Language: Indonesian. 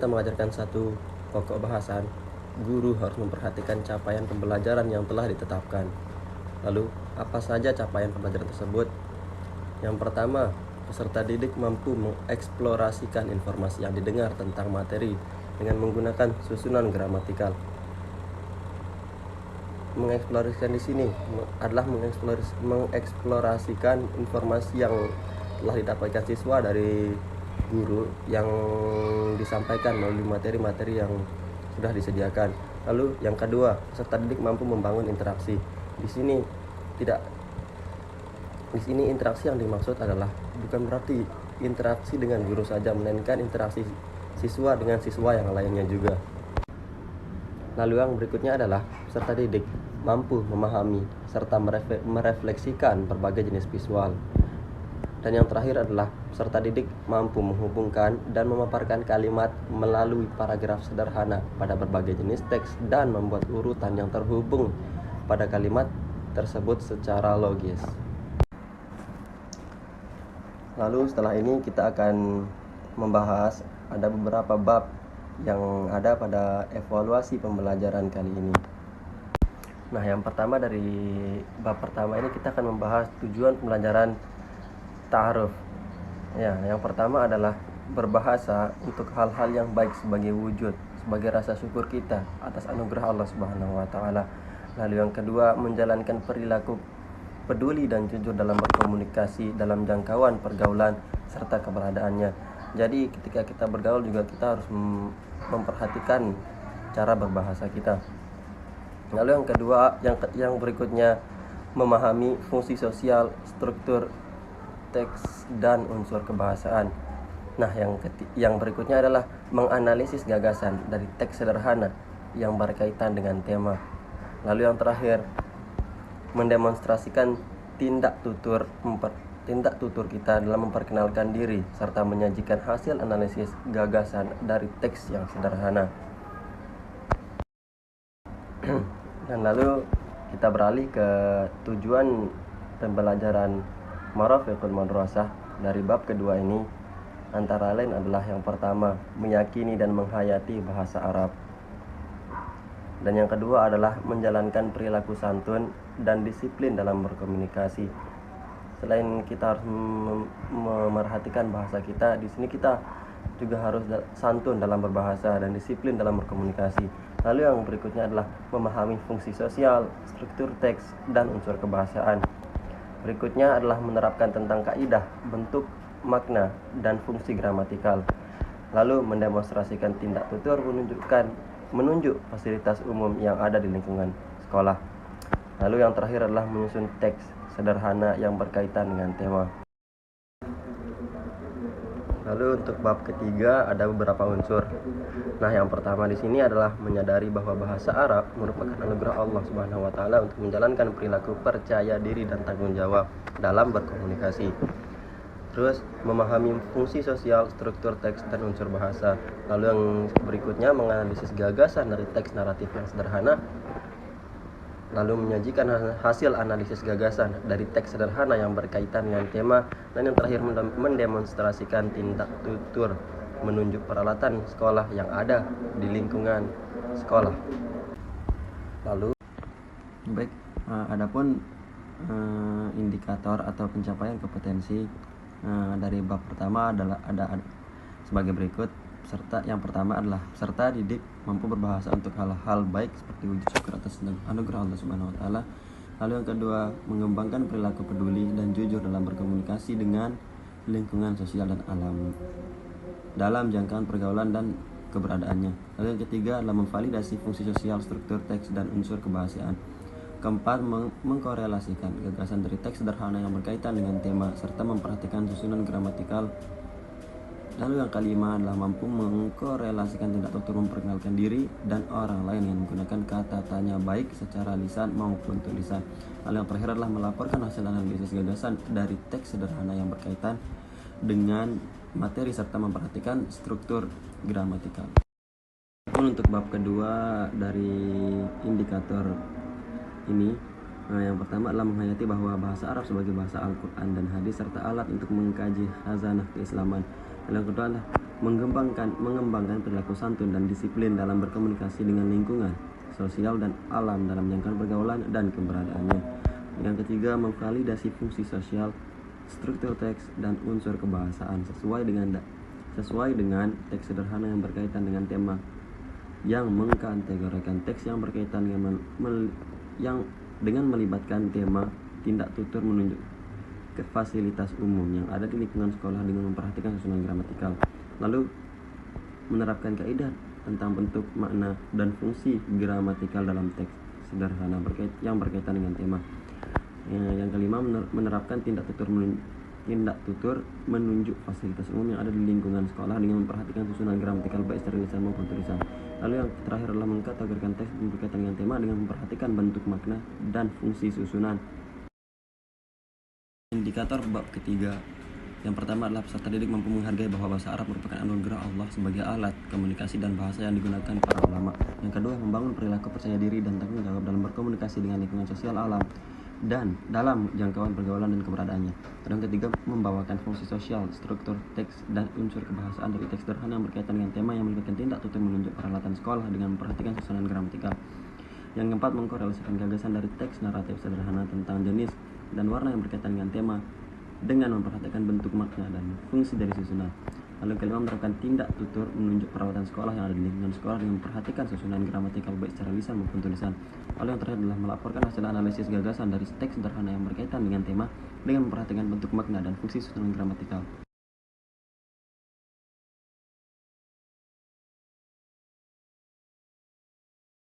kita mengajarkan satu pokok bahasan, guru harus memperhatikan capaian pembelajaran yang telah ditetapkan. Lalu, apa saja capaian pembelajaran tersebut? Yang pertama, peserta didik mampu mengeksplorasikan informasi yang didengar tentang materi dengan menggunakan susunan gramatikal. Mengeksplorasikan di sini adalah mengeksplorasikan informasi yang telah didapatkan siswa dari guru yang disampaikan melalui materi-materi yang sudah disediakan. Lalu yang kedua, peserta didik mampu membangun interaksi. Di sini interaksi yang dimaksud adalah bukan berarti interaksi dengan guru saja, melainkan interaksi siswa dengan siswa yang lainnya juga. Lalu yang berikutnya adalah peserta didik mampu memahami serta merefleksikan berbagai jenis visual. Dan yang terakhir adalah peserta didik mampu menghubungkan dan memaparkan kalimat melalui paragraf sederhana pada berbagai jenis teks dan membuat urutan yang terhubung pada kalimat tersebut secara logis. Lalu setelah ini kita akan membahas ada beberapa bab yang ada pada evaluasi pembelajaran kali ini. Nah, yang pertama dari bab pertama ini kita akan membahas tujuan pembelajaran ta'aruf. Ya, yang pertama adalah berbahasa untuk hal-hal yang baik sebagai wujud, sebagai rasa syukur kita atas anugerah Allah Subhanahu wa taala. Lalu yang kedua, menjalankan perilaku peduli dan jujur dalam berkomunikasi dalam jangkauan pergaulan serta keberadaannya. Jadi ketika kita bergaul juga kita harus memperhatikan cara berbahasa kita. Lalu yang kedua, yang berikutnya, memahami fungsi sosial, struktur teks dan unsur kebahasaan. Nah, yang berikutnya adalah menganalisis gagasan dari teks sederhana yang berkaitan dengan tema. Lalu yang terakhir, mendemonstrasikan tindak tutur kita dalam memperkenalkan diri serta menyajikan hasil analisis gagasan dari teks yang sederhana. Dan lalu kita beralih ke tujuan pembelajaran Marafiqul Madrasah dari bab kedua ini, antara lain adalah yang pertama, meyakini dan menghayati bahasa Arab. Dan yang kedua adalah menjalankan perilaku santun dan disiplin dalam berkomunikasi. Selain kita harus memerhatikan bahasa kita, di sini kita juga harus santun dalam berbahasa dan disiplin dalam berkomunikasi. Lalu yang berikutnya adalah memahami fungsi sosial, struktur teks, dan unsur kebahasaan. Berikutnya adalah menerapkan tentang kaidah, bentuk, makna, dan fungsi gramatikal. Lalu mendemonstrasikan tindak tutur menunjuk fasilitas umum yang ada di lingkungan sekolah. Lalu yang terakhir adalah menyusun teks sederhana yang berkaitan dengan tema. Lalu untuk bab ketiga ada beberapa unsur. Nah, yang pertama di sini adalah menyadari bahwa bahasa Arab merupakan anugerah Allah Subhanahu wa taala untuk menjalankan perilaku percaya diri dan tanggung jawab dalam berkomunikasi. Terus memahami fungsi sosial, struktur teks dan unsur bahasa. Lalu yang berikutnya menganalisis gagasan dari teks naratif yang sederhana. Lalu menyajikan hasil analisis gagasan dari teks sederhana yang berkaitan dengan tema. Dan yang terakhir mendemonstrasikan tindak tutur menunjuk peralatan sekolah yang ada di lingkungan sekolah. Lalu adapun indikator atau pencapaian kompetensi dari bab pertama adalah ada sebagai berikut. Yang pertama adalah peserta didik mampu berbahasa untuk hal-hal baik seperti wujud syukur atas anugerah Allah Subhanahu wa taala. Lalu yang kedua, mengembangkan perilaku peduli dan jujur dalam berkomunikasi dengan lingkungan sosial dan alam dalam jangkauan pergaulan dan keberadaannya. Lalu yang ketiga adalah memvalidasi fungsi sosial, struktur teks dan unsur kebahasaan. Keempat, mengkorelasikan gagasan dari teks sederhana yang berkaitan dengan tema serta memperhatikan susunan gramatikal. Lalu yang kelima adalah mampu mengkorelasikan tindak tutur memperkenalkan diri dan orang lain yang menggunakan kata tanya baik secara lisan maupun tulisan. Lalu yang terakhir adalah melaporkan hasil analisis gagasan dari teks sederhana yang berkaitan dengan materi serta memperhatikan struktur gramatikal. Untuk bab kedua dari indikator ini, yang pertama adalah menghayati bahwa bahasa Arab sebagai bahasa Al-Quran dan hadis serta alat untuk mengkaji khazanah keislaman. Yang kedua adalah mengembangkan perilaku santun dan disiplin dalam berkomunikasi dengan lingkungan sosial dan alam dalam jangkauan pergaulan dan keberadaannya. Yang ketiga, memvalidasi fungsi sosial, struktur teks dan unsur kebahasaan sesuai dengan teks sederhana yang berkaitan dengan tema, yang mengkategorikan teks yang berkaitan dengan melibatkan tema tindak tutur menunjuk ke fasilitas umum yang ada di lingkungan sekolah dengan memperhatikan susunan gramatikal. Lalu menerapkan kaidah tentang bentuk, makna, dan fungsi gramatikal dalam teks sederhana yang berkaitan dengan tema. Yang kelima, menerapkan tindak tutur menunjuk fasilitas umum yang ada di lingkungan sekolah dengan memperhatikan susunan gramatikal baik secara lisan maupun tulisan. Lalu yang terakhir adalah mengkategorikan teks berkaitan dengan tema dengan memperhatikan bentuk, makna, dan fungsi susunan. Indikator bab ketiga. Yang pertama adalah peserta didik mampu menghargai bahwa bahasa Arab merupakan anugerah Allah sebagai alat komunikasi dan bahasa yang digunakan para ulama. Yang kedua, membangun perilaku percaya diri dan tanggung jawab dalam berkomunikasi dengan lingkungan sosial alam dan dalam jangkauan pergaulan dan keberadaannya. Dan yang ketiga, membawakan fungsi sosial, struktur teks dan unsur kebahasaan dari teks sederhana yang berkaitan dengan tema yang melibatkan tindak tutur menunjuk peralatan sekolah dengan memperhatikan susunan gramatikal. Yang keempat, mengkorelasikan gagasan dari teks naratif sederhana tentang jenis dan warna yang berkaitan dengan tema dengan memperhatikan bentuk, makna, dan fungsi dari susunan. Lalu yang kelima, menerapkan tindak tutur menunjuk perawatan sekolah yang ada di lingkungan sekolah dengan memperhatikan susunan gramatikal baik secara lisan maupun tulisan. Lalu yang terakhir adalah melaporkan hasil analisis gagasan dari teks sederhana yang berkaitan dengan tema dengan memperhatikan bentuk, makna, dan fungsi susunan gramatikal.